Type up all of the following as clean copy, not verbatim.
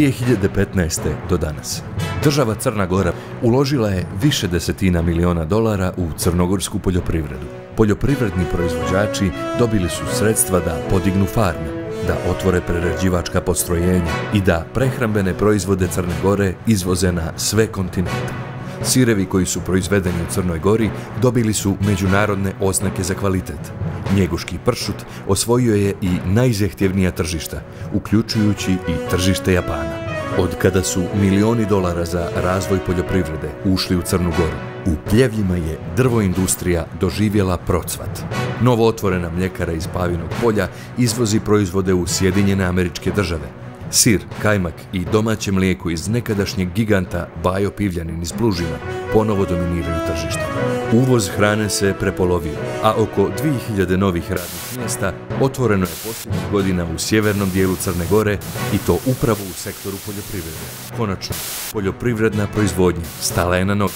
2015. do danas. Država Crna Gora uložila je više desetina miliona dolara u crnogorsku poljoprivredu. Poljoprivredni proizvođači dobili su sredstva da podignu farme, da otvore prerađivačka postrojenja i da prehrambene proizvode Crne Gore izvoze na sve kontinente. Sirevi koji su proizvedeni u Crnoj Gori dobili su međunarodne oznake za kvalitet. Njeguški pršut osvojio je i najzahtjevnija tržišta, uključujući i tržište Japana. Od kada su milioni dolara za razvoj poljoprivrede ušli u Crnu Goru, u Pljevljima je drvoindustrija doživjela procvat. Novo otvorena mljekara iz Pavinog polja izvozi proizvode u Sjedinjene Američke Države. Sir, kajmak i domaće mlijeko iz nekadašnjeg giganta Bajo Pivljanin iz Plužina ponovo dominiraju tržište. Uvoz hrane se prepolovio, a oko 2000 novih radnih mjesta otvoreno je posljednjih godina u sjevernom dijelu Crne Gore i to upravo u sektoru poljoprivrede. Konačno, poljoprivredna proizvodnja stala je na noge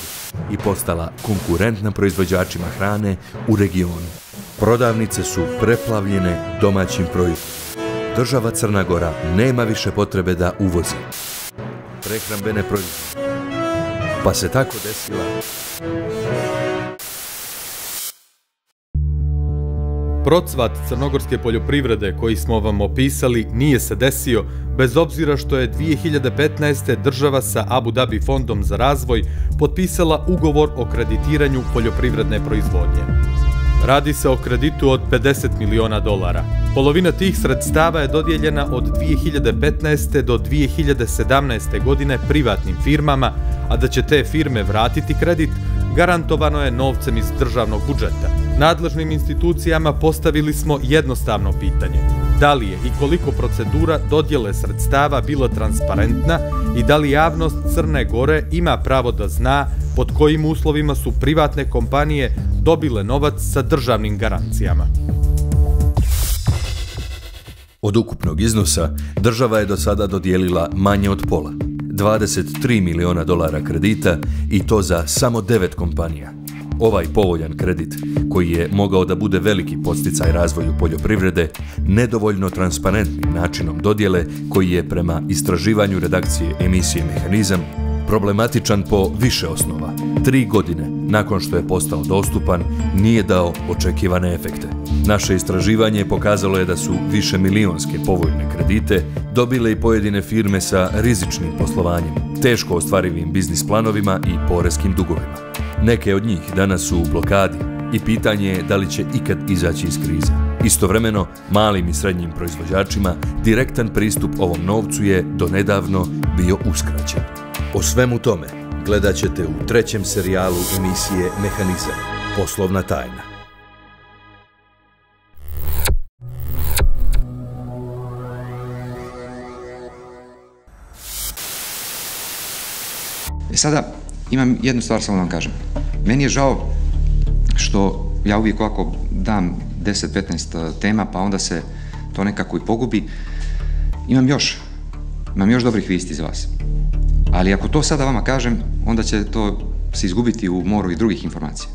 i postala konkurentna proizvođačima hrane u regionu. Prodavnice su preplavljene domaćim proizvodima. Država Crna Gora nema više potrebe da uvozi prehrambene proizvode. Pa se tako desila. Procvat crnogorske poljoprivrede koji smo vam opisali nije se desio, bez obzira što je 2015. država sa Abu Dhabi fondom za razvoj potpisala ugovor o kreditiranju poljoprivredne proizvodnje. Radi se o kreditu od 50 miliona dolara. Polovina tih sredstava je dodijeljena od 2015. do 2017. godine privatnim firmama, a da će te firme vratiti kredit, garantovano je novcem iz državnog budžeta. Nadležnim institucijama postavili smo jednostavno pitanje: da li je i koliko procedura dodjele sredstava bila transparentna i da li javnost Crne Gore ima pravo da zna pod kojim uslovima su privatne kompanije dobile novac sa državnim garancijama. Od ukupnog iznosa država je do sada dodijelila manje od pola, 23 miliona dolara kredita, i to za samo 9 kompanija. Ovaj povoljan kredit, koji je mogao da bude veliki podsticaj razvoju poljoprivrede, nedovoljno transparentnim načinom dodjele, koji je prema istraživanju redakcije emisije Mehanizam problematičan po više osnova. 3 godine nakon što je postao dostupan, nije dao očekivane efekte. Naše istraživanje pokazalo je da su više milionske povoljne kredite dobile i pojedine firme sa rizičnim poslovanjem, teško ostvarivim biznis planovima i poreskim dugovima. Neke od njih danas su u blokadi i pitanje je da li će ikad izaći iz krize. Istovremeno, malim i srednjim proizvođačima direktan pristup ovom novcu je donedavno bio uskraćen. O svemu tome gledat ćete u 3. serijalu emisije Mehanizam – Poslovna tajna. Sada imam jednu stvar samo da vam kažem. Meni je žao što ja uvijek ovako dam 10-15 tema, pa onda se to nekako i pogubi. Imam još dobrih vijesti za vas. Ali ako to sada vama kažem, onda će to se izgubiti u moru i drugih informacija.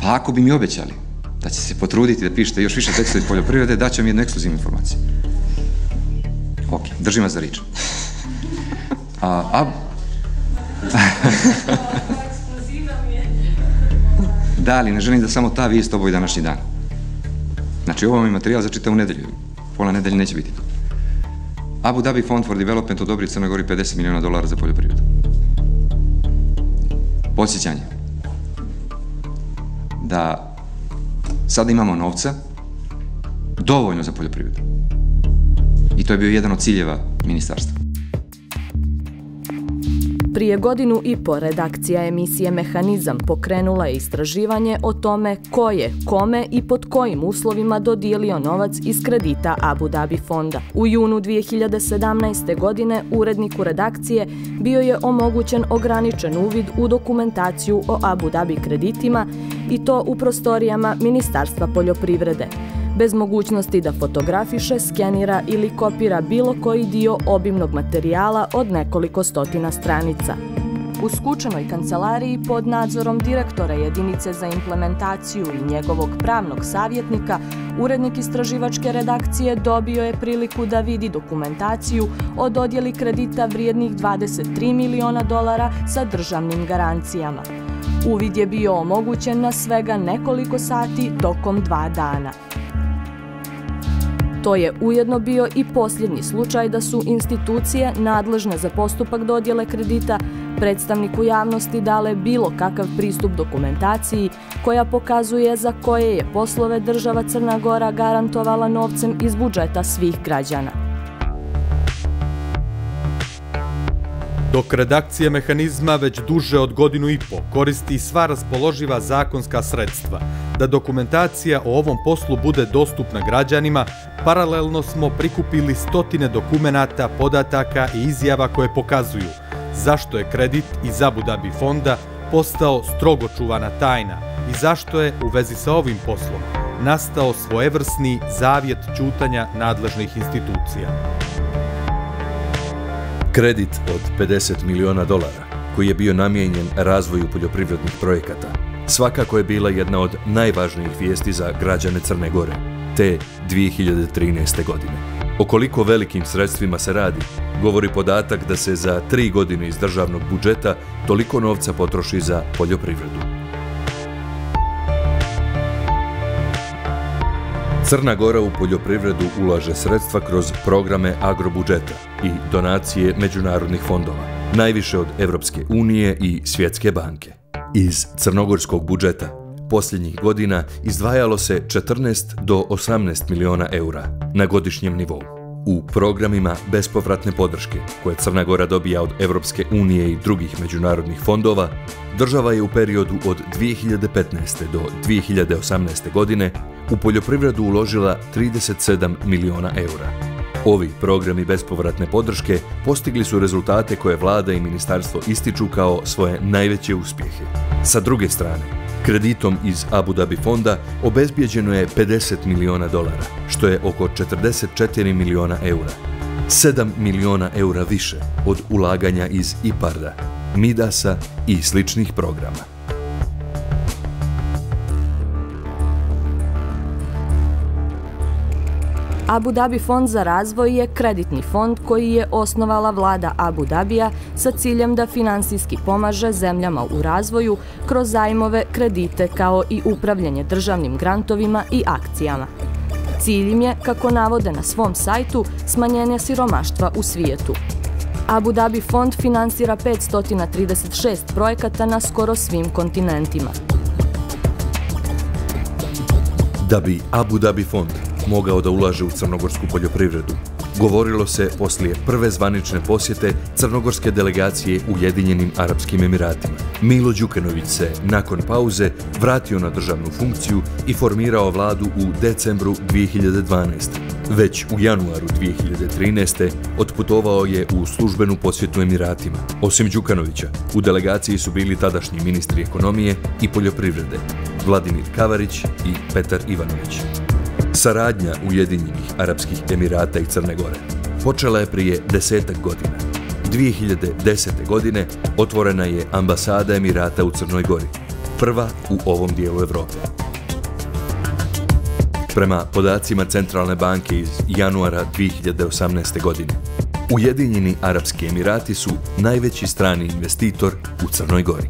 Pa ako bi mi obećali da će se potruditi da pišete još više teksta iz poljoprivrede, daću vam jednu ekskluzivnu informaciju. Ok, držim vas za riječ. Da, ali ne želim da samo ta vijest oboji današnji dan. Znači, ovo vam je materijal za čitavu nedelju. Pola nedelje neće biti tu. Abu Dhabi Fond for Development odobrio Crnoj Gori 50 miliona dolara za poljoprivredu. Podsjećanje da sada imamo novca dovoljno za poljoprivredu. I to je bio jedan od ciljeva ministarstva. Prije 1,5 godina redakcija emisije Mehanizam pokrenula je istraživanje o tome ko je, kome i pod kojim uslovima dodijelio novac iz kredita Abu Dhabi fonda. U junu 2017. godine uredniku redakcije bio je omogućen ograničen uvid u dokumentaciju o Abu Dhabi kreditima i to u prostorijama Ministarstva poljoprivrede, bez mogućnosti da fotografiše, skenira ili kopira bilo koji dio obimnog materijala od nekoliko stotina stranica. U Skučanoj kancelariji pod nadzorom direktora jedinice za implementaciju i njegovog pravnog savjetnika, urednik istraživačke redakcije dobio je priliku da vidi dokumentaciju o dodjeli kredita vrijednih $23 miliona sa državnim garancijama. Uvid je bio omogućen na svega nekoliko sati tokom 2 dana. To je ujedno bio i posljednji slučaj da su institucije nadležne za postupak dodjele kredita predstavniku javnosti dale bilo kakav pristup dokumentaciji koja pokazuje za koje je poslove država Crna Gora garantovala novcem iz budžeta svih građana. Dok redakcija Mehanizma već duže od 1,5 godine koristi sva raspoloživa zakonska sredstva da dokumentacija o ovom poslu bude dostupna građanima, paralelno smo prikupili stotine dokumenata, podataka i izjava koje pokazuju zašto je kredit iz Abu Dhabi fonda postao strogo čuvana tajna i zašto je u vezi sa ovim poslom nastao svojevrsni zavjet ćutanja nadležnih institucija. Kredit od $50 miliona koji je bio namijenjen razvoju poljoprivrednih projekata svakako je bila jedna od najvažnijih vijesti za građane Crne Gore te 2013. godine. O koliko velikim sredstvima se radi, govori podatak da se za 3 godine iz državnog budžeta toliko novca potroši za poljoprivredu. Crna Gora u poljoprivredu ulaže sredstva kroz programe agrobudžeta i donacije međunarodnih fondova, najviše od Evropske unije i Svjetske banke. Iz crnogorskog budžeta posljednjih godina izdvajalo se 14 do 18 miliona eura na godišnjem nivou. U programima bespovratne podrške koje Crna Gora dobija od Evropske unije i drugih međunarodnih fondova, država je u periodu od 2015. do 2018. godine u poljoprivredu uložila 37 miliona eura. Ovi programi bespovratne podrške postigli su rezultate koje vlada i ministarstvo ističu kao svoje najveće uspjehe. Sa druge strane, kreditom iz Abu Dhabi fonda obezbijeđeno je $50 miliona, što je oko 44 miliona eura. 7 miliona eura više od ulaganja iz IPARD-a, Midasa i sličnih programa. Abu Dhabi fond za razvoj je kreditni fond koji je osnovala vlada Abu Dhabija sa ciljem da finansijski pomaže zemljama u razvoju kroz zajmove, kredite kao i upravljanje državnim grantovima i akcijama. Cilj im je, kako navode na svom sajtu, smanjenje siromaštva u svijetu. Abu Dhabi fond finansira 536 projekata na skoro svim kontinentima. Da bi Abu Dhabi fond mogao da ulaže u crnogorsku poljoprivredu, govorilo se poslije prve zvanične posjete crnogorske delegacije Ujedinjenim Arapskim Emiratima. Milo Đukanović se, nakon pauze, vratio na državnu funkciju i formirao vladu u decembru 2012. Već u januaru 2013. otputovao je u službenu posjetu Emiratima. Osim Đukanovića, u delegaciji su bili tadašnji ministri ekonomije i poljoprivrede, Vladimir Kavarić i Petar Ivanović. Saradnja Ujedinjenih Arapskih Emirata i Crne Gore počela je prije 10 godina. 2010. godine otvorena je ambasada Emirata u Crnoj Gori, prva u ovom dijelu Evrope. Prema podacima Centralne banke iz januara 2018. godine, Ujedinjeni Arapski Emirati su najveći strani investitor u Crnoj Gori.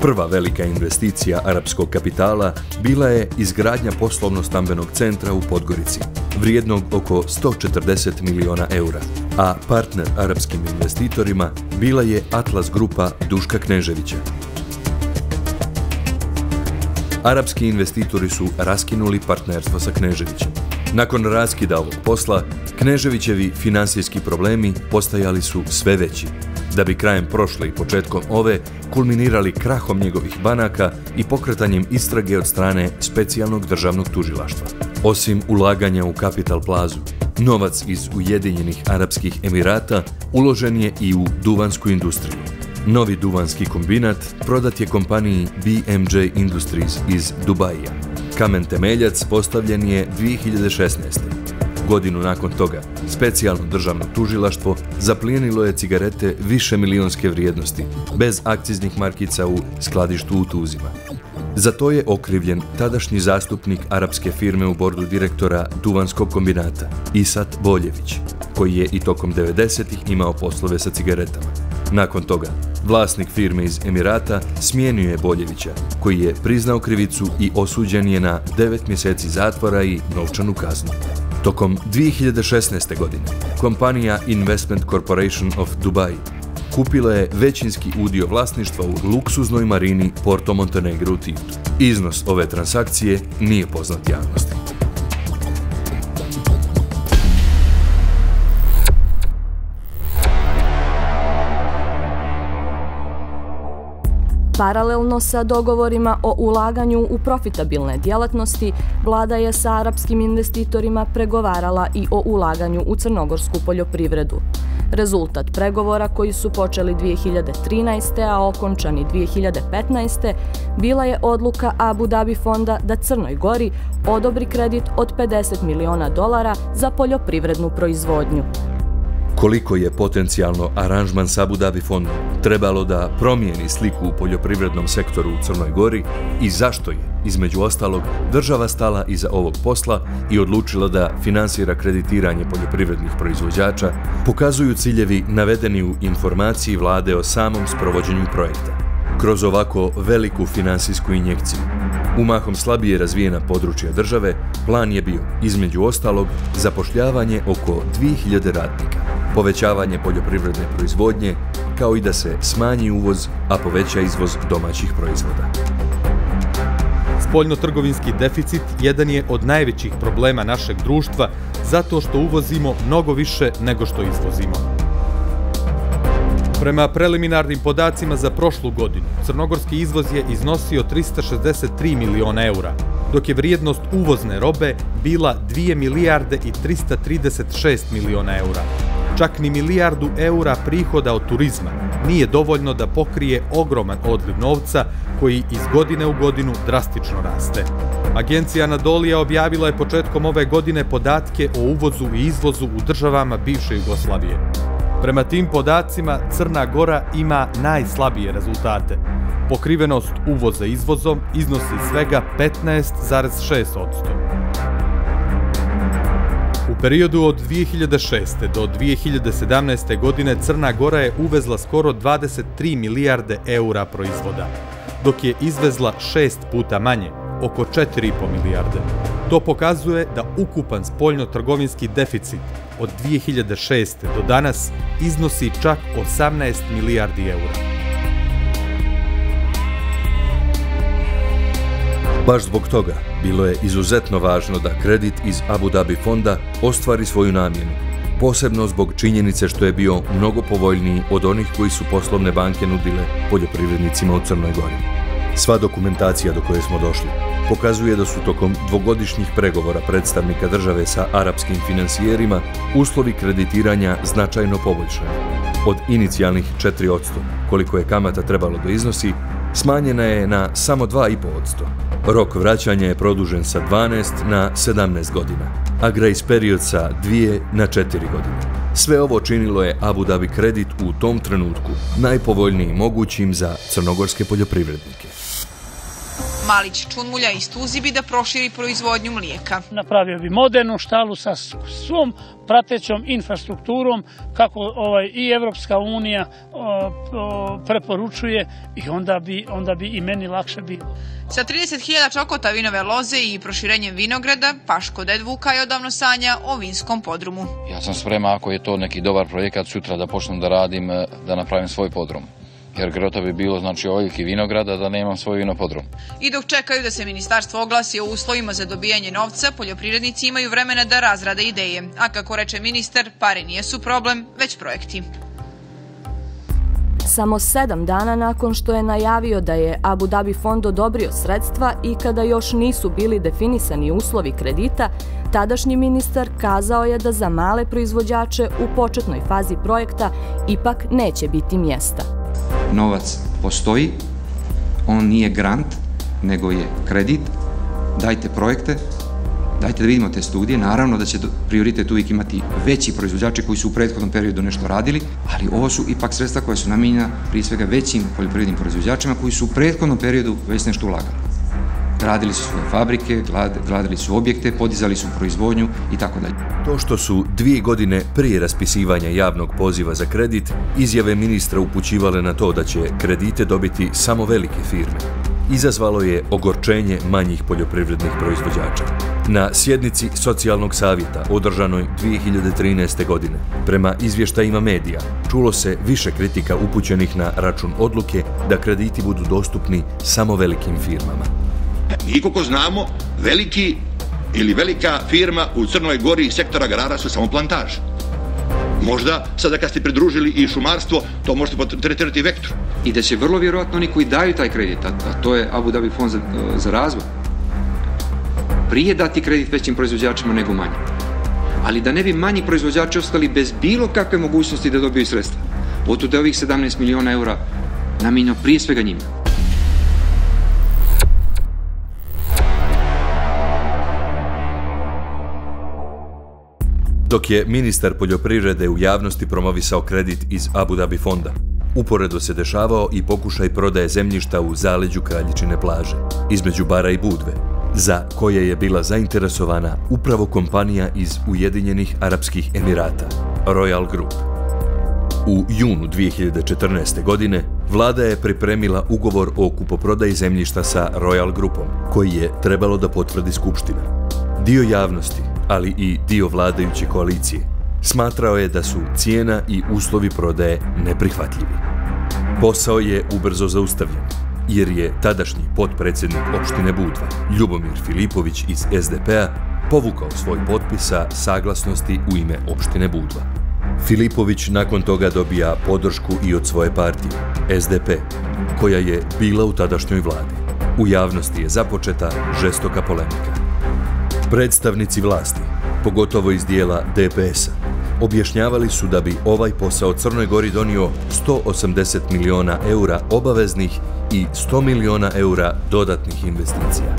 Prva velika investicija arapskog kapitala bila je izgradnja poslovno-stambenog centra u Podgorici, vrijednog oko 140 miliona eura, a partner arapskim investitorima bila je Atlas grupa Duška Kneževića. Arapski investitori su raskinuli partnerstvo sa Kneževićem. Nakon raskida ovog posla, Kneževićevi finansijski problemi postajali su sve veći, da bi krajem prošle i početkom ove kulminirali krahom njegovih banaka i pokretanjem istrage od strane specijalnog državnog tužilaštva. Osim ulaganja u Capital Plazu, novac iz Ujedinjenih Arapskih Emirata uložen je i u duvansku industriju. Novi duvanski kombinat prodat je kompaniji BMJ Industries iz Dubaija. Kamen temeljac postavljen je 2016. Godinu nakon toga, specijalno državno tužilaštvo zaplijenilo je cigarete više milionske vrijednosti, bez akciznih markica u skladištu u Tuzima. Za to je okrivljen tadašnji zastupnik arapske firme u bordu direktora Duvanskog kombinata, Isat Boljević, koji je i tokom 90-ih imao poslove sa cigaretama. Nakon toga, vlasnik firme iz Emirata smijenio je Boljevića, koji je priznao krivicu i osuđen je na 9 mjeseci zatvora i novčanu kaznu. Tokom 2016. godine, kompanija Investment Corporation of Dubai kupila je većinski udio vlasništva u luksuznoj marini Porto Montenegro u Tivtu. Iznos ove transakcije nije poznat javnosti. Paralelno sa dogovorima o ulaganju u profitabilne djelatnosti, vlada je sa arapskim investitorima pregovarala i o ulaganju u crnogorsku poljoprivredu. Rezultat pregovora koji su počeli 2013. a okončani 2015. bila je odluka Abu Dhabi fonda da Crnoj Gori odobri kredit od $50 miliona za poljoprivrednu proizvodnju. Koliko je potencijalno aranžman s Abu Dhabi fondom trebalo da promijeni sliku u poljoprivrednom sektoru u Crnoj Gori i zašto je, između ostalog, država stala iza ovog posla i odlučila da finansira kreditiranje poljoprivrednih proizvođača, pokazuju ciljevi navedeni u informaciji vlade o samom sprovođenju projekta. Kroz ovako veliku finansijsku injekciju u mahom slabije razvijena područja države, plan je bio, između ostalog, zapošljavanje oko 2000 radnika, povećavanje poljoprivredne proizvodnje, kao i da se smanji uvoz, a poveća izvoz domaćih proizvoda. Spoljnotrgovinski deficit jedan je od najvećih problema našeg društva zato što uvozimo mnogo više nego što izvozimo. Prema preliminarnim podacima za prošlu godinu, crnogorski izvoz je iznosio 363 miliona eura, dok je vrijednost uvozne robe bila 2 milijarde i 336 miliona eura. Čak ni milijardu eura prihoda od turizma nije dovoljno da pokrije ogroman odliv novca koji iz godine u godinu drastično raste. Agencija Anadolija objavila je početkom ove godine podatke o uvozu i izvozu u državama bivše Jugoslavije. Prema tim podacima, Crna Gora ima najslabije rezultate. Pokrivenost uvoza izvozom iznosi svega 15,6%. U periodu od 2006. do 2017. godine Crna Gora je uvezla skoro 23 milijarde eura proizvoda, dok je izvezla 6 puta manje, oko 4,5 milijarde. To pokazuje da ukupan spoljno-trgovinski deficit od 2006. do danas iznosi čak 18 milijardi eura. Baš zbog toga bilo je izuzetno važno da kredit iz Abu Dhabi fonda ostvari svoju namjenu, posebno zbog činjenice što je bio mnogo povoljniji od onih koji su poslovne banke nudile poljoprivrednicima u Crnoj Gori. Sva dokumentacija do koje smo došli pokazuje da su tokom dvogodišnjih pregovora predstavnika države sa arapskim finansijerima uslovi kreditiranja značajno poboljšani. Od inicijalnih 4%, koliko je kamata trebalo da iznosi, smanjena je na samo 2,5%. Rok vraćanja je produžen sa 12 na 17 godina, a grace period sa 2 na 4 godine. Sve ovo činilo je Abu Dhabi kredit u tom trenutku najpovoljnijim mogućim za crnogorske poljoprivrednike. Malić čunmulja iz Tuzibi da proširi proizvodnju mlijeka. Napravio bi modernu štalu sa svom pratećom infrastrukturom kako i Evropska unija preporučuje i onda bi i meni lakše bilo. Sa 30.000 čokota vinove loze i proširenjem vinograda, Paško ded Vuka je odavno sanja o vinskom podrumu. Ja sam spreman, ako je to neki dobar projekat, sutra da počnem da radim, da napravim svoj podrum. Jer grota bi bilo, znači, ovoliko vinograda da nemam svoj vinopodrum. I dok čekaju da se ministarstvo oglasi o uslovima za dobijanje novca, poljoprivrednici imaju vremena da razrade ideje. A kako reče ministar, pare nijesu problem, već projekti. Samo 7 dana nakon što je najavio da je Abu Dhabi fond odobrio sredstva i kada još nisu bili definisani uslovi kredita, tadašnji ministar kazao je da za male proizvođače u početnoj fazi projekta ipak neće biti mjesta. Novac postoji, on nije grant, nego je kredit, dajte projekte, Dajte da vidimo te studije, naravno da će prioritet uvijek imati veći proizvođači koji su u prethodnom periodu nešto radili, ali ovo su ipak sredstva koja su namijenjena prije svega većim poljoprivrednim proizvođačima koji su u prethodnom periodu već nešto ulagali. Gradili su svoje fabrike, gradili su objekte, podizali su proizvodnju i tako dalje. To što su 2 godine prije raspisivanja javnog poziva za kredit, izjave ministra upućivale na to da će kredite dobiti samo velike firme, izazvalo je ogorčenje manjih poljoprivrednih proizvođača. Na sjednici socijalnog savjeta održanoj 2013. godine, prema izvještajima medija, čulo se više kritika upućenih na račun odluke da krediti budu dostupni samo velikim firmama. Mi koliko znamo, veliki ili velika firma u Crnoj Gori sektora agrara su samo plantaže. Možda sada kad ste pridružili i šumarstvo, to možete tretirati vektor. I da će vrlo vjerojatno oni koji daju taj kredit, a to je Abu Dhabi fond za razvoj, prije dati kredit većim proizvođačima nego manjim. Ali da ne bi manji proizvođači ostali bez bilo kakve mogućnosti da dobiju sredstva. Otud je ovih 17 miliona eura namijenjeno prije svega njima. Dok je ministar poljoprivrede u javnosti promovisao kredit iz Abu Dhabi fonda, uporedo se dešavao i pokušaj prodaje zemljišta u zaleđu Kraljičine plaže, između Bara i Budve, za koje je bila zainteresovana upravo kompanija iz Ujedinjenih Arapskih Emirata, Royal Group. U junu 2014. godine vlada je pripremila ugovor o kupoprodaji zemljišta sa Royal Groupom, koji je trebalo da potvrdi Skupština. Dio javnosti, ali i dio vladajuće koalicije, smatrao je da su cijena i uslovi prodaje neprihvatljivi. Posao je ubrzo zaustavljen, jer je tadašnji potpredsjednik opštine Budva, Ljubomir Filipović iz SDP-a, povukao svoj potpis sa saglasnosti u ime opštine Budva. Filipović nakon toga dobija podršku i od svoje partije, SDP, koja je bila u tadašnjoj vladi. U javnosti je započeta žestoka polemika. Predstavnici vlasti, pogotovo iz dijela DPS-a, objašnjavali su da bi ovaj posao Crnoj Gori donio 180 miliona eura obaveznih i 100 miliona eura dodatnih investicija,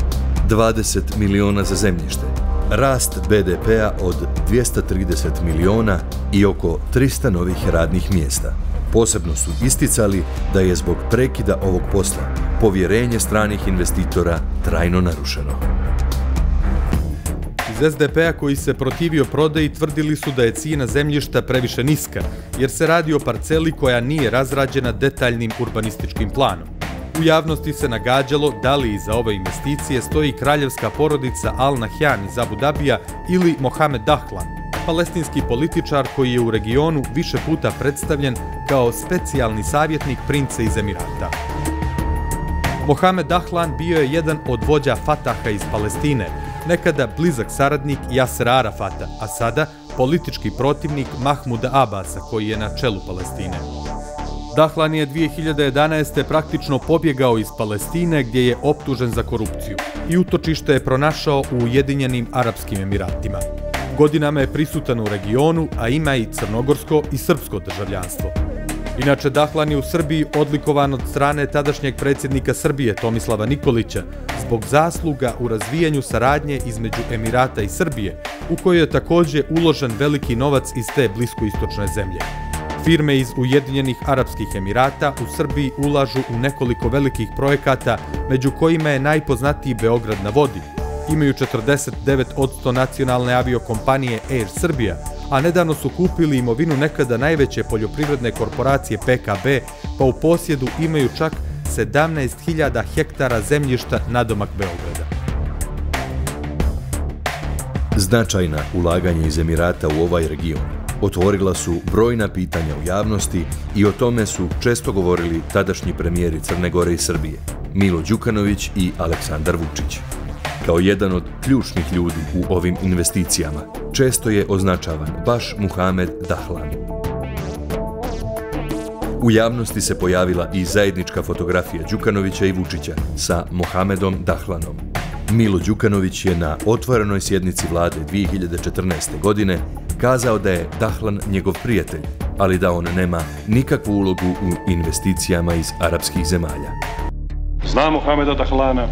20 miliona za zemljište, rast BDP-a od 230 miliona i oko 300 novih radnih mjesta. Posebno su isticali da je zbog prekida ovog posla povjerenje stranih investitora trajno narušeno. Iz SDP-a koji se protivio prodaji tvrdili su da je cijena zemljišta previše niska, jer se radi o parceli koja nije razrađena detaljnim urbanističkim planom. U javnosti se nagađalo da li iza ove investicije stoji kraljevska porodica Al Nahyan iz Abu Dhabija ili Mohamed Dahlan, palestinski političar koji je u regionu više puta predstavljen kao specijalni savjetnik princa iz Emirata. Mohamed Dahlan bio je jedan od vođa Fataha iz Palestine, nekada blizak saradnik Jasera Arafata, a sada politički protivnik Mahmuda Abasa, koji je na čelu Palestine. Dahlan je 2011. praktično pobjegao iz Palestine gdje je optužen za korupciju i utočište je pronašao u Ujedinjenim Arapskim Emiratima. Godinama je prisutan u regionu, a ima i crnogorsko i srpsko državljanstvo. Inače, Dahlan je u Srbiji odlikovan od strane tadašnjeg predsjednika Srbije Tomislava Nikolića zbog zasluga u razvijanju saradnje između Emirata i Srbije, u kojoj je također uložen veliki novac iz te bliskoistočne zemlje. Firme iz Ujedinjenih Arapskih Emirata u Srbiji ulažu u nekoliko velikih projekata, među kojima je najpoznatiji Beograd na vodi. Imaju 49% nacionalne aviokompanije Air Srbija, a nedavno su kupili imovinu nekada najveće poljoprivredne korporacije PKB, pa u posjedu imaju čak 17.000 hektara zemljišta nadomak Beograda. Značajna ulaganja iz Emirata u ovaj region otvorila su brojna pitanja u javnosti i o tome su često govorili tadašnji premijeri Crne Gore i Srbije, Milo Đukanović i Aleksandar Vučić. Kao jedan od ključnih ljudi u ovim investicijama često je označavan baš Mohamed Dahlan. U javnosti se pojavila i zajednička fotografija Đukanovića i Vučića sa Mohamedom Dahlanom. Milo Đukanović je na otvorenoj sjednici vlade 2014. godine kazao da je Dahlan njegov prijatelj, ali da on nema nikakvu ulogu u investicijama iz arapskih zemalja. Znam Mohameda Dahlana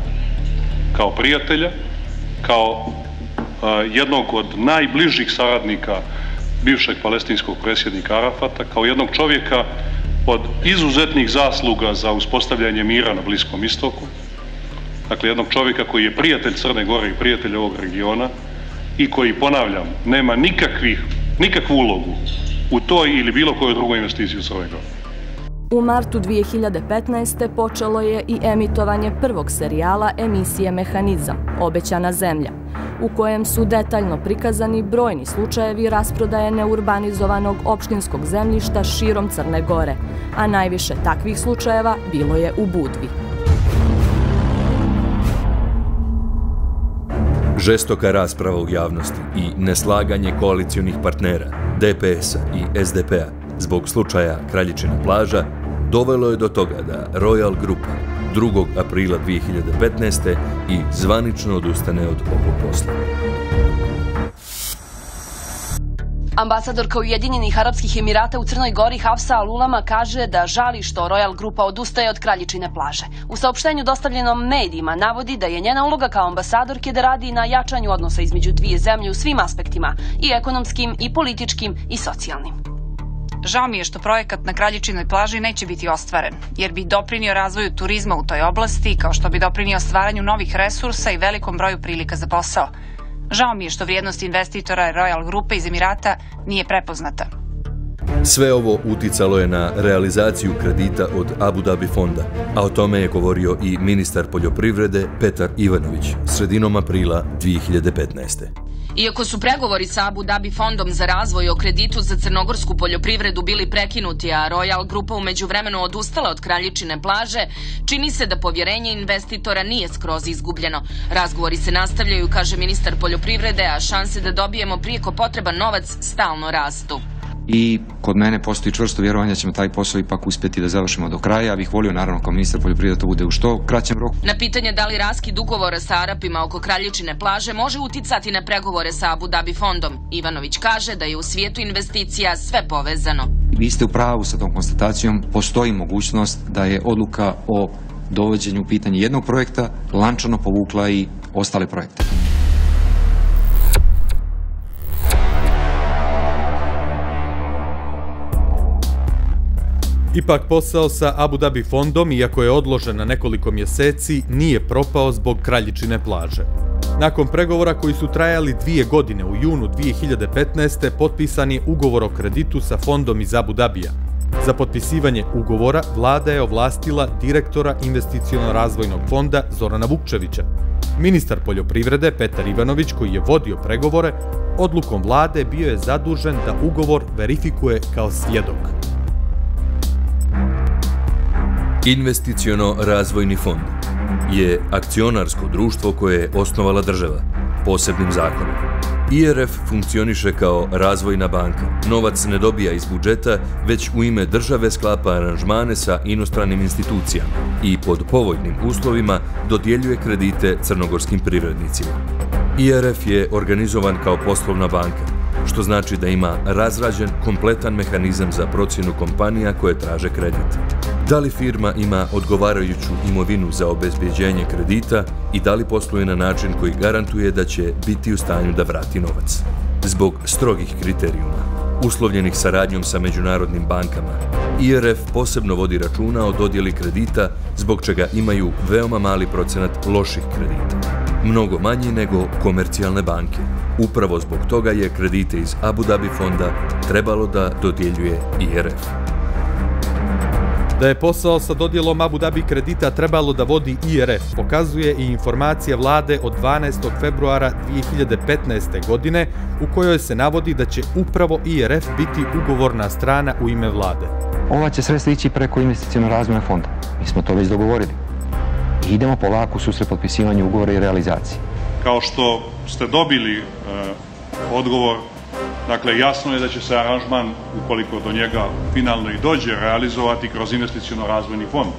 kao prijatelja, kao jednog od najbližih saradnika bivšeg palestinskog predsjednika Arafata, kao jednog čovjeka od izuzetnih zasluga za uspostavljanje mira na Bliskom istoku, dakle jednog čovjeka koji je prijatelj Crne Gore i prijatelj ovog regiona i koji, ponavljam, nema nikakvu ulogu u toj ili bilo kojoj drugoj investiciji u Crnoj Gori. U martu 2015. počelo je i emitovanje prvog serijala emisije Mehanizam, Obećana zemlja, u kojem su detaljno prikazani brojni slučajevi rasprodaje neurbanizovanog opštinskog zemljišta širom Crne Gore, a najviše takvih slučajeva bilo je u Budvi. Žestoka rasprava u javnosti i neslaganje koalicionih partnera DPS-a i SDP-a zbog slučaja Kraljičina plaža dovelo je do toga da Royal Grupa 2. aprila 2015. i zvanično odustane od ovog posla. Ambasadorka Ujedinjenih Arapskih Emirata u Crnoj Gori Hafsa Al-Ulama kaže da žali što Royal Grupa odustaje od Kraljičine plaže. U saopštenju dostavljenom medijima navodi da je njena uloga kao ambasadorke da radi na jačanju odnosa između dvije zemlje u svim aspektima, i ekonomskim, i političkim, i socijalnim. Žao mi je što projekat na Kraljičinoj plaži neće biti ostvaren, jer bi doprinio razvoju turizma u toj oblasti, kao što bi doprinio stvaranju novih resursa i velikom broju prilika za posao. Žao mi je što vrijednost investitora Royal Grupe iz Emirata nije prepoznata. Sve ovo uticalo je na realizaciju kredita od Abu Dhabi fonda, a o tome je govorio i ministar poljoprivrede Petar Ivanović sredinom aprila 2015. Iako su pregovori sa Abu Dhabi fondom za razvoj o kreditu za crnogorsku poljoprivredu bili prekinuti, a Royal Grupa u međuvremenu odustala od Kraljičine plaže, čini se da povjerenje investitora nije skroz izgubljeno. Razgovori se nastavljaju, kaže ministar poljoprivrede, a šanse da dobijemo prijeko potreban novac stalno rastu. I kod mene postoji čvrsto vjerovanje da ćemo taj posao ipak uspjeti da završimo do kraja. Ja bih volio, naravno, kao ministar poljoprivrede to bude u što kraćem roku. Na pitanje da li raskid ugovora sa Arapima oko Kraljičine plaže može uticati na pregovore sa Abu Dhabi fondom, Ivanović kaže da je u svijetu investicija sve povezano. Vi ste u pravu sa tom konstatacijom. Postoji mogućnost da je odluka o dovođenju u pitanje jednog projekta lančano povukla i ostale projekte. Ipak posao sa Abu Dhabi fondom, iako je odložen na nekoliko mjeseci, nije propao zbog Kraljičine plaže. Nakon pregovora koji su trajali 2 godine, u junu 2015. potpisan je ugovor o kreditu sa fondom iz Abu Dhabija. Za potpisivanje ugovora vlada je ovlastila direktora investiciono-razvojnog fonda Zorana Vukčevića. Ministar poljoprivrede Petar Ivanović, koji je vodio pregovore, odlukom vlade bio je zadužen da ugovor verifikuje kao svjedok. Investiciono-razvojni fond je akcionarsko društvo koje je osnovala država, posebnim zakonom. IRF funkcioniše kao razvojna banka. Novac ne dobija iz budžeta, već u ime države sklapa aranžmane sa inostranim institucijama i pod povoljnim uslovima dodjeljuje kredite crnogorskim privrednicima. IRF je organizovan kao poslovna banka, što znači da ima razrađen kompletan mehanizam za procjenu kompanija koje traže kredit. Da li firma ima odgovarajuću imovinu za obezbeđenje kredita i da li posluje na način koji garantuje da će biti u stanju da vrati novac. Zbog strogih kriterijuma, uslovljenih saradnjom sa međunarodnim bankama, IRF posebno vodi računa o dodjeli kredita, zbog čega imaju veoma mali procenat loših kredita. Mnogo manji nego komercijalne banke. Upravo zbog toga je kredite iz Abu Dhabi fonda trebalo da dodjeljuje IRF. Da je posao sa dodjelom Abu Dhabi kredita trebalo da vodi IRF, pokazuje i informacija vlade od 12. februara 2015. godine, u kojoj se navodi da će upravo IRF biti ugovorna strana u ime vlade. Ova će sredstva ići preko investiciono-razvojnog fonda. Mi smo to već dogovorili. Idemo polako u susret potpisivanju ugovora i realizaciji. Kao što ste dobili odgovor, dakle, jasno je da će se aranžman, ukoliko do njega finalno i dođe, realizovati kroz investiciono-razvojni fond.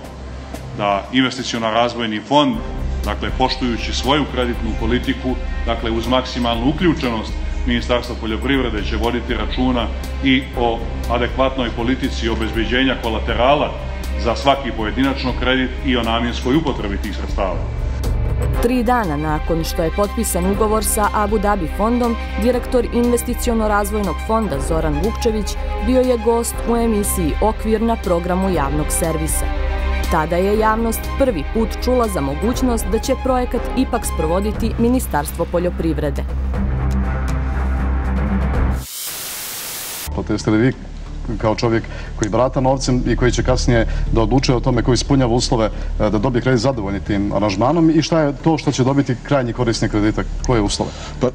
Da investiciono-razvojni fond, dakle, poštujući svoju kreditnu politiku, dakle, uz maksimalnu uključenost Ministarstva poljoprivrede će voditi računa i o adekvatnoj politici obezbeđenja kolaterala za svaki pojedinačno kredit i o namjenskoj upotrebi tih sredstava. 3 dana nakon što je potpisan ugovor sa Abu Dhabi fondom, direktor investiciono-razvojnog fonda Zoran Vukčević bio je gost u emisiji Okvir na programu javnog servisa. Tada je javnost prvi put čula za mogućnost da će projekat ipak sprovoditi Ministarstvo poljoprivrede. Jeste li vi kao čovjek koji barata novcem i koji će kasnije da odlučuje o tome koji ispunjava uslove da dobije kredit zadovoljni tim aranžmanom i šta je to što će dobiti krajnji korisnik kredita, koje uslove? Pa,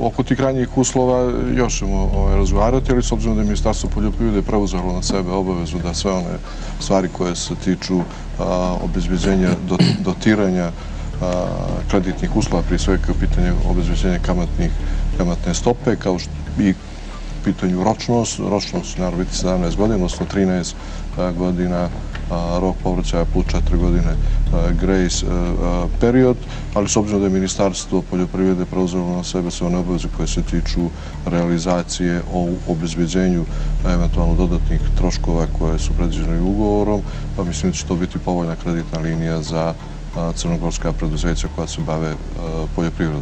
oko tih krajnjih uslova još ćemo razgovarati, ali s obzirom da je Ministarstvo poljoprivrede preuzelo na sebe obavezu da sve one stvari koje se tiču obezbeđenja, dotiranja kreditnih uslova, prije svega kao pitanje obezbeđenja kamatne stope, kao što i pitanju ročnost naravno biti 17 godina, odnosno 13 godina rok povraćaja plus 4 godine grace period, ali s obzirom da je Ministarstvo poljoprivrede preuzelo na sebe sve one obaveze koje se tiču realizacije o obezbeđenju eventualno dodatnih troškova koje su predviđene ugovorom, pa mislim da će to biti povoljna kreditna linija za crnogorska preduzeća koja se bave poljoprivredom.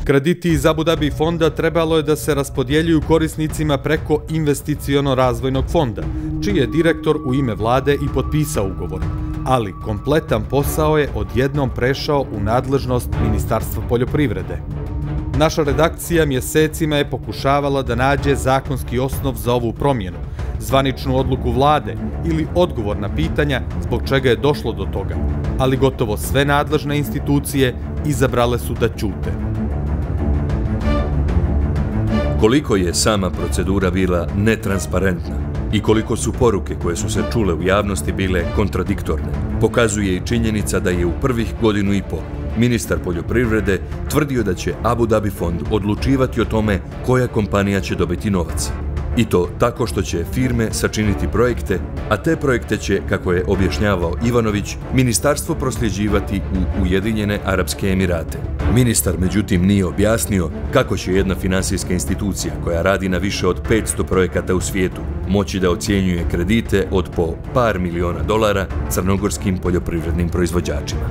Krediti iz Abu Dhabi fonda trebalo je da se raspodjeljuju korisnicima preko investiciono-razvojnog fonda, čiji je direktor u ime vlade i potpisao ugovor. Ali kompletan posao je odjednom prešao u nadležnost Ministarstva poljoprivrede. Naša redakcija mjesecima je pokušavala da nađe zakonski osnov za ovu promjenu, zvaničnu odluku vlade ili odgovor na pitanja zbog čega je došlo do toga, ali gotovo sve nadležne institucije izabrale su da ćute. Koliko je sama procedura bila netransparentna i koliko su poruke koje su se čule u javnosti bile kontradiktorne, pokazuje i činjenica da je u prvih 1,5 godina ministar poljoprivrede tvrdio da će Abu Dhabi fond odlučivati o tome koja kompanija će dobiti novac. I to tako što će firme sačiniti projekte, a te projekte će, kako je objašnjavao Ivanović, ministarstvo prosljeđivati u Ujedinjene Arapske Emirate. Ministar, međutim, nije objasnio kako će jedna finansijska institucija koja radi na više od 500 projekata u svijetu moći da ocjenjuje kredite od po par miliona dolara crnogorskim poljoprivrednim proizvođačima.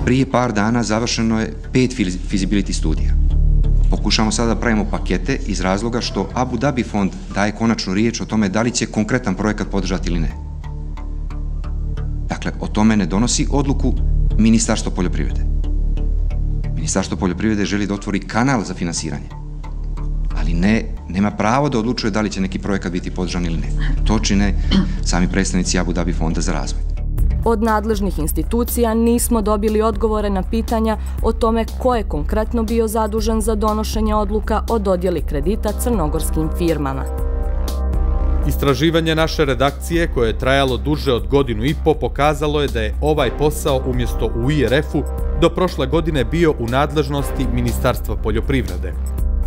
Prije par dana završeno je 5 feasibility studija. Pokušamo sada da pravimo pakete iz razloga što Abu Dhabi fond daje konačnu riječ o tome da li će konkretan projekat podržati ili ne. Dakle, o tome ne donosi odluku Ministarstvo poljoprivrede. Ministarstvo poljoprivrede želi da otvori kanal za finansiranje, ali nema pravo da odlučuje da li će neki projekat biti podržan ili ne. To čine sami predstavnici Abu Dhabi fonda za razvoj. Od nadležnih institucija nismo dobili odgovore na pitanja o tome ko je konkretno bio zadužen za donošenje odluka o dodjeli kredita crnogorskim firmama. Istraživanje naše redakcije, koje je trajalo duže od 1,5 godinu, pokazalo je da je ovaj posao umjesto u IRF-u do prošle godine bio u nadležnosti Ministarstva poljoprivrede.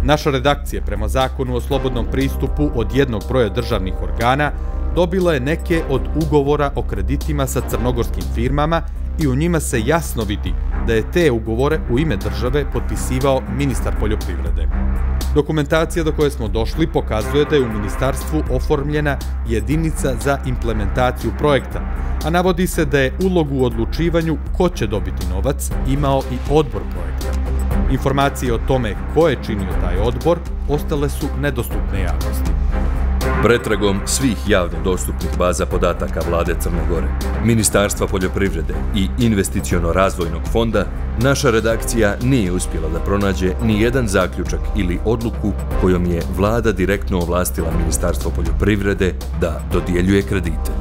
Naša redakcija, prema zakonu o slobodnom pristupu od jednog broja državnih organa, dobila je neke od ugovora o kreditima sa crnogorskim firmama i u njima se jasno vidi da je te ugovore u ime države potpisivao ministar poljoprivrede. Dokumentacija do koje smo došli pokazuje da je u ministarstvu oformljena jedinica za implementaciju projekta, a navodi se da je ulogu u odlučivanju ko će dobiti novac imao i odbor projekta. Informacije o tome ko je činio taj odbor ostale su nedostupne javnosti. Pretragom svih javno dostupnih baza podataka Vlade Crne Gore, Ministarstva poljoprivrede i investiciono-razvojnog fonda, naša redakcija nije uspjela da pronađe ni jedan zaključak ili odluku kojom je Vlada direktno ovlastila Ministarstvo poljoprivrede da dodjeljuje kredite.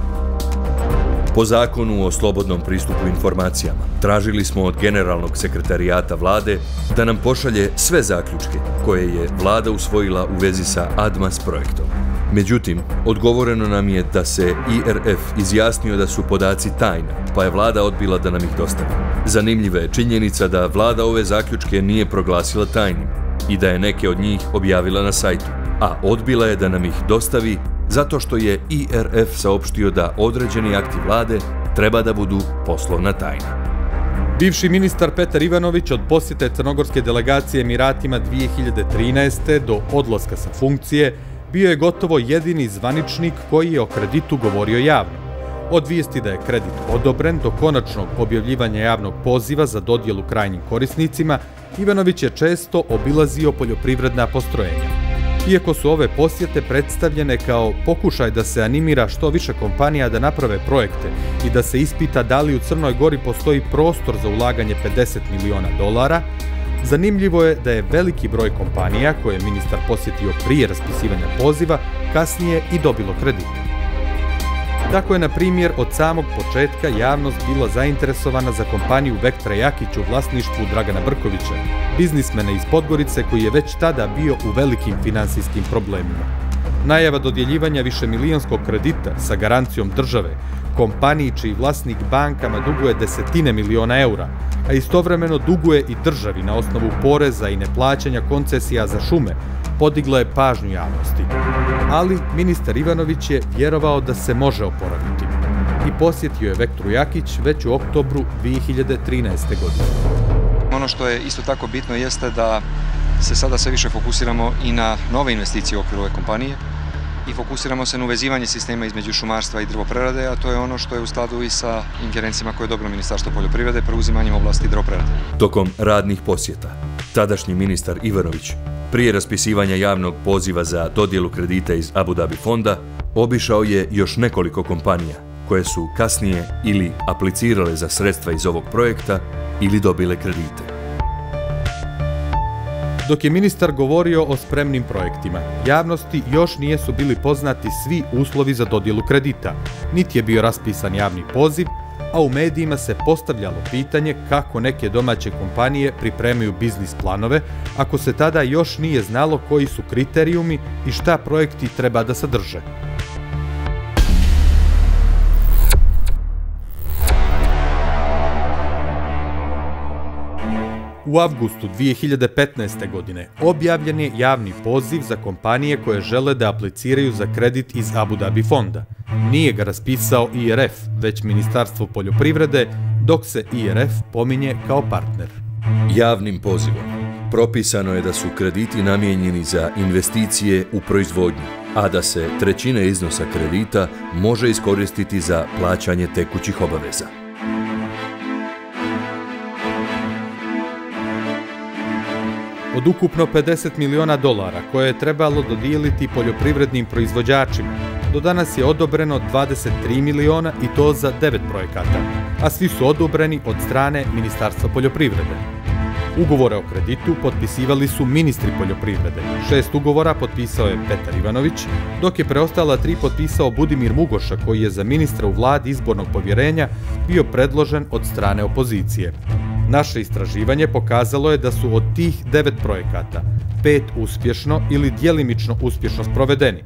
Po zakonu o slobodnom pristupu informacijama, tražili smo od Generalnog sekretarijata Vlade da nam pošalje sve zaključke koje je Vlada usvojila u vezi sa ADMAS projektom. Međutim, odgovoreno nam je da se IRF izjasnio da su podaci tajna, pa je Vlada odbila da nam ih dostavi. Zanimljiva je činjenica da Vlada ove zaključke nije proglasila tajnim i da je neke od njih objavila na sajtu, a odbila je da nam ih dostavi zato što je IRF saopštio da određeni akti Vlade treba da budu poslovna tajna. Bivši ministar Petar Ivanović od posjete crnogorske delegacije Emiratima 2013. do odlaska sa funkcije bio je gotovo jedini zvaničnik koji je o kreditu govorio javno. Od vijesti da je kredit odobren do konačnog objavljivanja javnog poziva za dodjelu krajnjim korisnicima, Ivanović je često obilazio poljoprivredna postrojenja. Iako su ove posjete predstavljene kao pokušaj da se animira što više kompanija da naprave projekte i da se ispita da li u Crnoj Gori postoji prostor za ulaganje $50 miliona, zanimljivo je da je veliki broj kompanija koje je ministar posjetio prije raspisivanja poziva kasnije i dobilo kredite. Tako je, na primjer, od samog početka javnost bila zainteresovana za kompaniju Vektra Jakić u vlasništvu Dragana Brkovića, biznismena iz Podgorice koji je već tada bio u velikim finansijskim problemima. Najava dodjeljivanja višemilijonskog kredita sa garancijom države, kompaniji čiji vlasnik bankama duguje desetine miliona eura, a istovremeno duguje i državi na osnovu poreza i neplaćanja koncesija za šume, podigla je pažnju javnosti. Ali ministar Ivanović je vjerovao da se može oporaviti i posjetio je Vektru Jakić već u oktobru 2013. godine. Ono što je isto tako bitno jeste da se sada sve više fokusiramo i na nove investicije u okviru ove kompanije i fokusiramo se na uvezivanje sistema između šumarstva i drvoprerade, a to je ono što je u skladu i sa ingerencijama koje je dobilo Ministarstvo poljoprivrede preuzimanjem oblasti drvoprerade. Tokom radnih posjeta, tadašnji ministar Ivanović, prije raspisivanja javnog poziva za dodjelu kredita iz Abu Dhabi fonda, obišao je još nekoliko kompanija koje su kasnije ili aplicirale za sredstva iz ovog projekta ili dobile kredite. Dok je ministar govorio o spremnim projektima, javnosti još nisu bili poznati svi uslovi za dodjelu kredita, niti je bio raspisan javni poziv, a u medijima se postavljalo pitanje kako neke domaće kompanije pripremaju biznis planove, ako se tada još nije znalo koji su kriterijumi i šta projekti treba da sadrže. U avgustu 2015. godine objavljen je javni poziv za kompanije koje žele da apliciraju za kredit iz Abu Dhabi fonda. Nije ga raspisao IRF, već Ministarstvo poljoprivrede, dok se IRF pominje kao partner. Javnim pozivom propisano je da su krediti namijenjeni za investicije u proizvodnju, a da se trećina iznosa kredita može iskoristiti za plaćanje tekućih obaveza. Od ukupno $50 miliona koje je trebalo dodijeliti poljoprivrednim proizvođačima, do danas je odobreno 23 miliona i to za 9 projekata, a svi su odobreni od strane Ministarstva poljoprivrede. Ugovore o kreditu potpisivali su ministri poljoprivrede. 6 ugovora potpisao je Petar Ivanović, dok je preostala 3 potpisao Budimir Mugoša, koji je za ministra u vladi izbornog povjerenja bio predložen od strane opozicije. Naše istraživanje pokazalo je da su od tih 9 projekata 5 uspješno ili djelimično uspješno sprovedeni,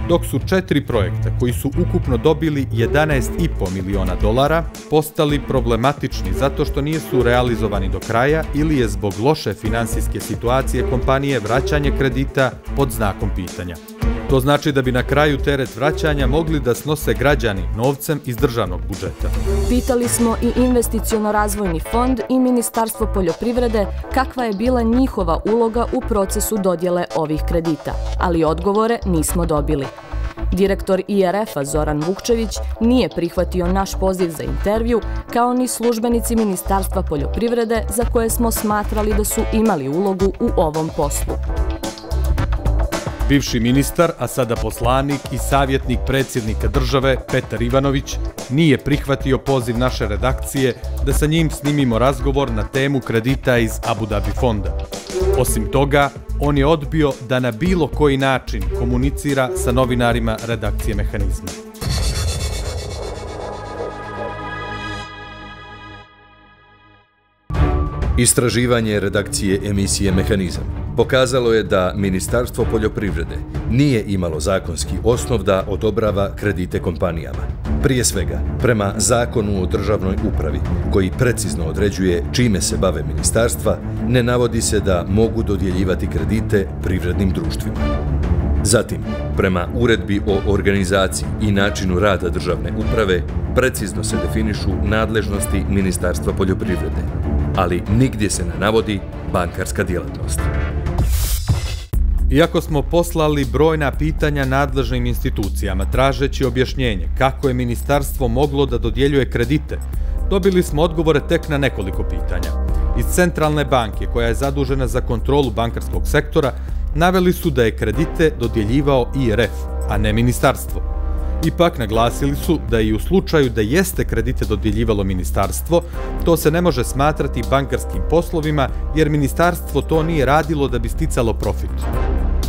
dok su 4 projekta koji su ukupno dobili $11,5 miliona postali problematični zato što nisu realizovani do kraja ili je zbog loše finansijske situacije kompanije vraćanje kredita pod znakom pitanja. To znači da bi na kraju teret vraćanja mogli da snose građani novcem iz državnog budžeta. Pitali smo i Investiciono-razvojni fond i Ministarstvo poljoprivrede kakva je bila njihova uloga u procesu dodjele ovih kredita, ali odgovore nismo dobili. Direktor IRF-a Zoran Vukčević nije prihvatio naš poziv za intervju, kao ni službenici Ministarstva poljoprivrede za koje smo smatrali da su imali ulogu u ovom poslu. Bivši ministar, a sada poslanik i savjetnik predsjednika države Petar Ivanović nije prihvatio poziv naše redakcije da sa njim snimimo razgovor na temu kredita iz Abu Dhabi fonda. Osim toga, on je odbio da na bilo koji način komunicira sa novinarima redakcije Mehanizma. Istraživanje redakcije emisije Mehanizam pokazalo je da Ministarstvo poljoprivrede nije imalo zakonski osnov da odobrava kredite kompanijama. Prije svega, prema Zakonu o državnoj upravi, koji precizno određuje čime se bave ministarstva, ne navodi se da mogu dodjeljivati kredite privrednim društvima. Zatim, prema Uredbi o organizaciji i načinu rada državne uprave, precizno se definišu nadležnosti Ministarstva poljoprivrede, ali nigdje se ne navodi bankarska djelatnost. Iako smo poslali brojna pitanja nadležnim institucijama tražeći objašnjenje kako je ministarstvo moglo da dodjeljuje kredite, dobili smo odgovore tek na nekoliko pitanja. Iz Centralne banke, koja je zadužena za kontrolu bankarskog sektora, naveli su da je kredite dodjeljivao IRF, a ne ministarstvo. Ipak naglasili su da i u slučaju da jeste kredite dodjeljivalo ministarstvo, to se ne može smatrati bankarskim poslovima jer ministarstvo to nije radilo da bi sticalo profit.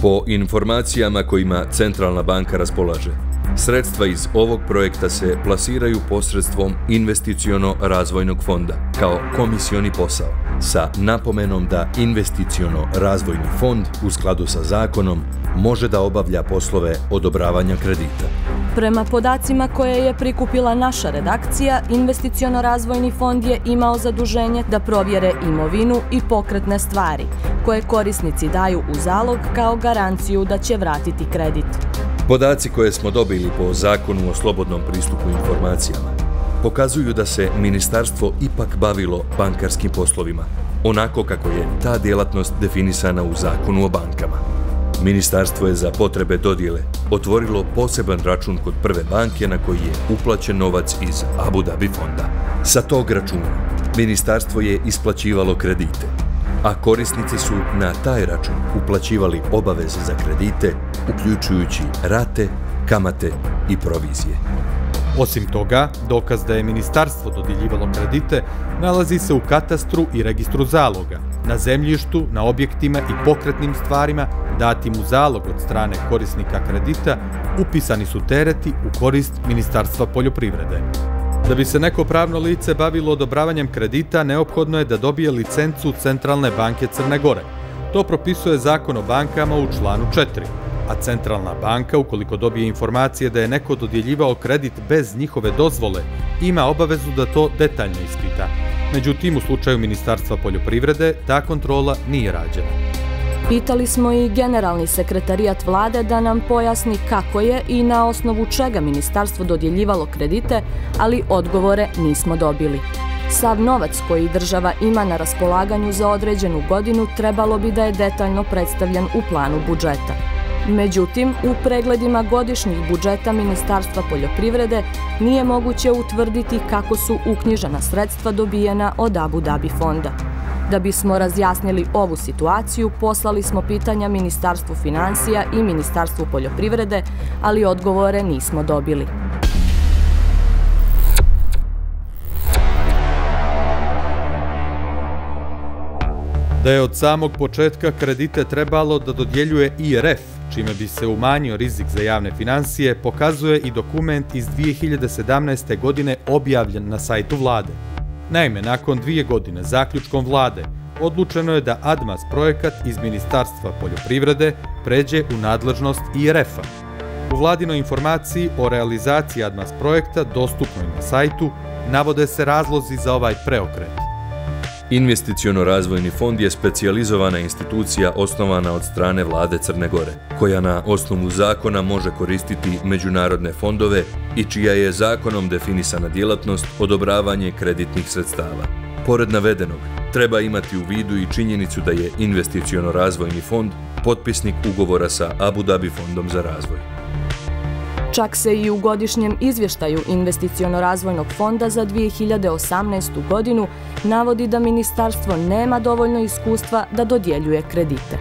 Po informacijama kojima Centralna banka raspolaže, sredstva iz ovog projekta se plasiraju posredstvom investiciono-razvojnog fonda kao komisioni posao, sa napomenom da investiciono-razvojni fond u skladu sa zakonom može da obavlja poslove odobravanja kredita. Prema podacima koje je prikupila naša redakcija, investiciono-razvojni fond je imao zaduženje da provjere imovinu i pokretne stvari, koje korisnici daju u zalog kao garanciju da će vratiti kredit. Podaci koje smo dobili po Zakonu o slobodnom pristupu informacijama pokazuju da se ministarstvo ipak bavilo bankarskim poslovima, onako kako je ta djelatnost definisana u Zakonu o bankama. Ministarstvo je za potrebe dodjele otvorilo poseban račun kod prve banke na koji je uplaćen novac iz Abu Dhabi fonda. Sa tog računa ministarstvo je isplaćivalo kredite, a korisnici su na taj račun uplaćivali obaveze za kredite, uključujući rate, kamate i provizije. Osim toga, dokaz da je ministarstvo dodjeljivalo kredite nalazi se u katastru i registru zaloga, na zemljištu, na objektima i pokretnim stvarima datim u zalog od strane korisnika kredita, upisani su tereti u korist Ministarstva poljoprivrede. Da bi se neko pravno lice bavilo odobravanjem kredita, neophodno je da dobije licencu Centralne banke Crne Gore. To propisuje Zakon o bankama u članu 4. A Centralna banka, ukoliko dobije informacije da je neko dodjeljivao kredit bez njihove dozvole, ima obavezu da to detaljno ispita. Međutim, u slučaju Ministarstva poljoprivrede, ta kontrola nije rađena. Pitali smo i generalni sekretarijat vlade da nam pojasni kako je i na osnovu čega ministarstvo dodjeljivalo kredite, ali odgovore nismo dobili. Sav novac koji država ima na raspolaganju za određenu godinu trebalo bi da je detaljno predstavljen u planu budžeta. Međutim, u pregledima godišnjih budžeta Ministarstva poljoprivrede nije moguće utvrditi kako su uknjižena sredstva dobijena od Abu Dhabi fonda. Da bismo razjasnili ovu situaciju, poslali smo pitanja Ministarstvu financija i Ministarstvu poljoprivrede, ali odgovore nismo dobili. Da je od samog početka kredite trebalo da dodjeljuje IRF, čime bi se umanjio rizik za javne financije, pokazuje i dokument iz 2017. godine objavljen na sajtu vlade. Naime, nakon 2 godine zaključkom vlade, odlučeno je da ADMAS projekat iz Ministarstva poljoprivrede pređe u nadležnost IRF-a. U vladinoj informaciji o realizaciji ADMAS projekta, dostupnoj na sajtu, navode se razlozi za ovaj preokret. Investiciono-razvojni fond je specijalizovana institucija osnovana od strane vlade Crne Gore, koja na osnovu zakona može koristiti međunarodne fondove i čija je zakonom definisana djelatnost odobravanje kreditnih sredstava. Pored navedenog, treba imati u vidu i činjenicu da je Investiciono-razvojni fond potpisnik ugovora sa Abu Dhabi fondom za razvoj. Čak se i u godišnjem izvještaju Investiciono-razvojnog fonda za 2018. godinu navodi da ministarstvo nema dovoljno iskustva da dodjeljuje kredite.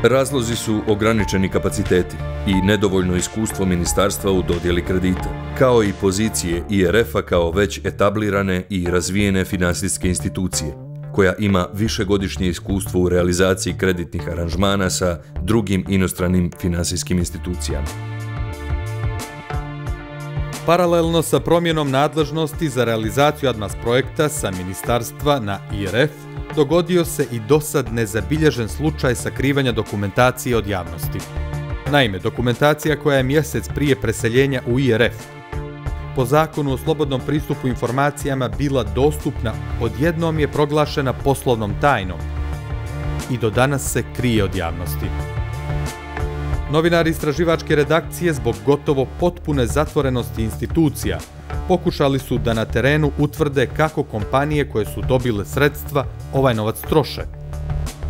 Razlozi su ograničeni kapaciteti i nedovoljno iskustvo ministarstva u dodjeli kredita, kao i pozicije IRF-a kao već etablirane i razvijene finansijske institucije, koja ima višegodišnje iskustvo u realizaciji kreditnih aranžmana sa drugim inostranim finansijskim institucijama. Paralelno sa promjenom nadležnosti za realizaciju ADMAS projekta sa ministarstva na IRF, dogodio se i dosad nezabilježen slučaj sakrivanja dokumentacije od javnosti. Naime, dokumentacija koja je mjesec prije preseljenja u IRF, po Zakonu o slobodnom pristupu informacijama bila dostupna, odjednom je proglašena poslovnom tajnom i do danas se krije od javnosti. Novinari istraživačke redakcije zbog gotovo potpune zatvorenosti institucija pokušali su da na terenu utvrde kako kompanije koje su dobile sredstva ovaj novac troše.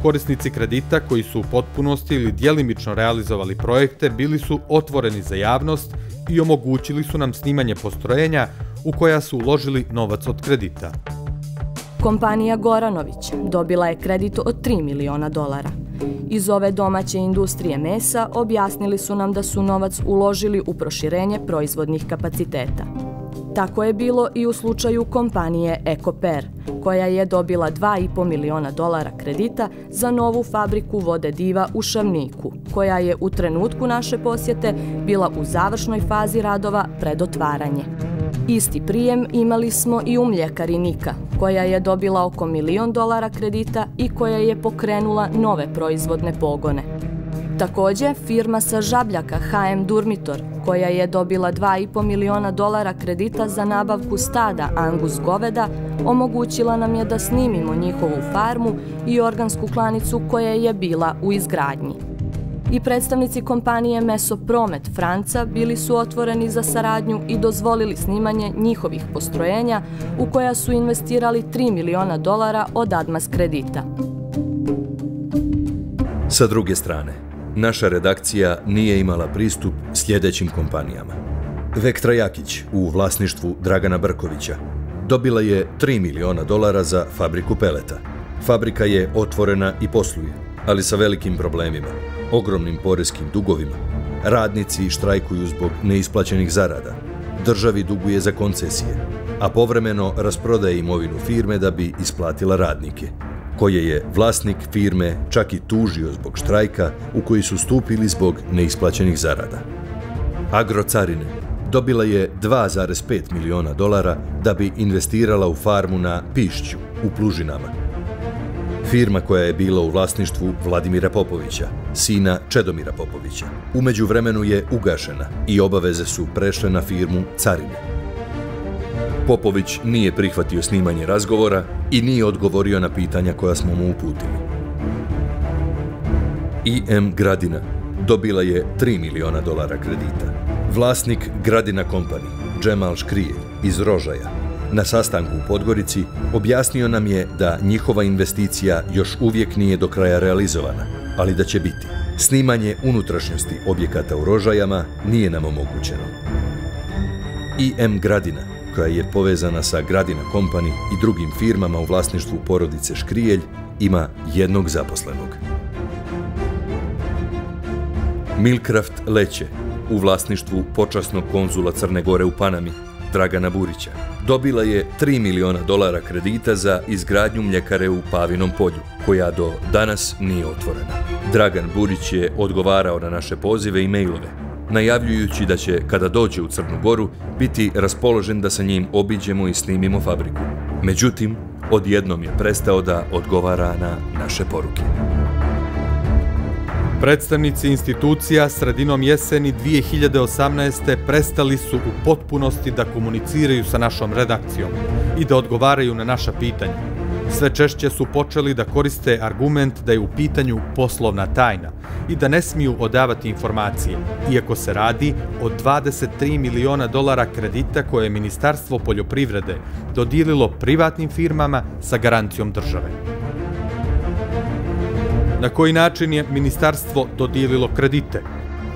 Korisnici kredita koji su u potpunosti ili djelimično realizovali projekte bili su otvoreni za javnost i omogućili su nam snimanje postrojenja u koja su uložili novac od kredita. Kompanija Goranović dobila je kredit od $3 miliona. Iz ove domaće industrije mesa objasnili su nam da su novac uložili u proširenje proizvodnih kapaciteta. Tako je bilo i u slučaju kompanije Ekoper, koja je dobila $2,5 miliona kredita za novu fabriku vode Diva u Šavniku, koja je u trenutku naše posjete bila u završnoj fazi radova pred otvaranje. Isti prijem imali smo i u mljekari Nika, koja je dobila oko $1 milion kredita i koja je pokrenula nove proizvodne pogone. Također, firma sa Žabljaka HM Durmitor, koja je dobila $2,5 miliona kredita za nabavku stada Angus goveda, omogućila nam je da snimimo njihovu farmu i organsku klanicu koja je bila u izgradnji. I predstavnici kompanije Mesopromet Franca bili su otvoreni za saradnju i dozvolili snimanje njihovih postrojenja u koja su investirali $3 miliona od Admas kredita. Sa druge strane, naša redakcija nije imala pristup sljedećim kompanijama. Vektra Jakić u vlasništvu Dragana Brkovića dobila je $3 miliona za fabriku peleta. Fabrika je otvorena i posluje, ali sa velikim problemima, ogromnim poreskim dugovima. Radnici štrajkuju zbog neisplaćenih zarada. Državi duguje za koncesije, a povremeno rasprodaje imovinu firme da bi isplatila radnike, koje je vlasnik firme čak i tužio zbog štrajka u koji su stupili zbog neisplaćenih zarada. Agrocarine dobila je $2,5 miliona da bi investirala u farmu na Pišću u Plužinama. Firma koja je bila u vlasništvu Vladimira Popovića, sina Čedomira Popovića, u međuvremenu je ugašena i obaveze su prešle na firmu Carine. Popović nije prihvatio snimanje razgovora i nije odgovorio na pitanja koja smo mu uputili. IM Gradina dobila je $3 miliona kredita. Vlasnik Gradina Company, Džemal Škrijelj iz Rožaja, na sastanku u Podgorici objasnio nam je da njihova investicija još uvijek nije do kraja realizovana, ali da će biti. Snimanje unutrašnjosti objekata u Rožajama nije nam omogućeno. IM Gradina, koja je povezana sa Gradina Company i drugim firmama u vlasništvu porodice Škrijelj, ima jednog zaposlenog. Milkraft Leće, u vlasništvu počasnog konzula Crne Gore u Panami, Dragana Burića, dobila je $3 miliona kredita za izgradnju mljekare u Pavinom polju, koja do danas nije otvorena. Dragan Burić je odgovarao na naše pozive i mailove, najavljujući da će, kada dođe u Crnu Goru, biti raspoložen da sa njim obiđemo i snimimo fabriku. Međutim, odjednom je prestao da odgovara na naše poruke. Predstavnici institucija sredinom jeseni 2018. prestali su u potpunosti da komuniciraju sa našom redakcijom i da odgovaraju na naša pitanja. Sve češće su počeli da koriste argument da je u pitanju poslovna tajna i da ne smiju odavati informacije, iako se radi o $23 miliona kredita koje je Ministarstvo poljoprivrede dodijelilo privatnim firmama sa garancijom države. Na koji način je ministarstvo dodijelilo kredite?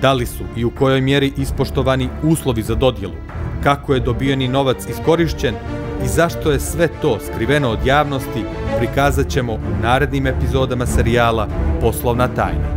Da li su i u kojoj mjeri ispoštovani uslovi za dodjelu? Kako je dobijeni novac iskorišćen i zašto je sve to skriveno od javnosti, prikazat ćemo u narednim epizodama serijala Poslovna tajna.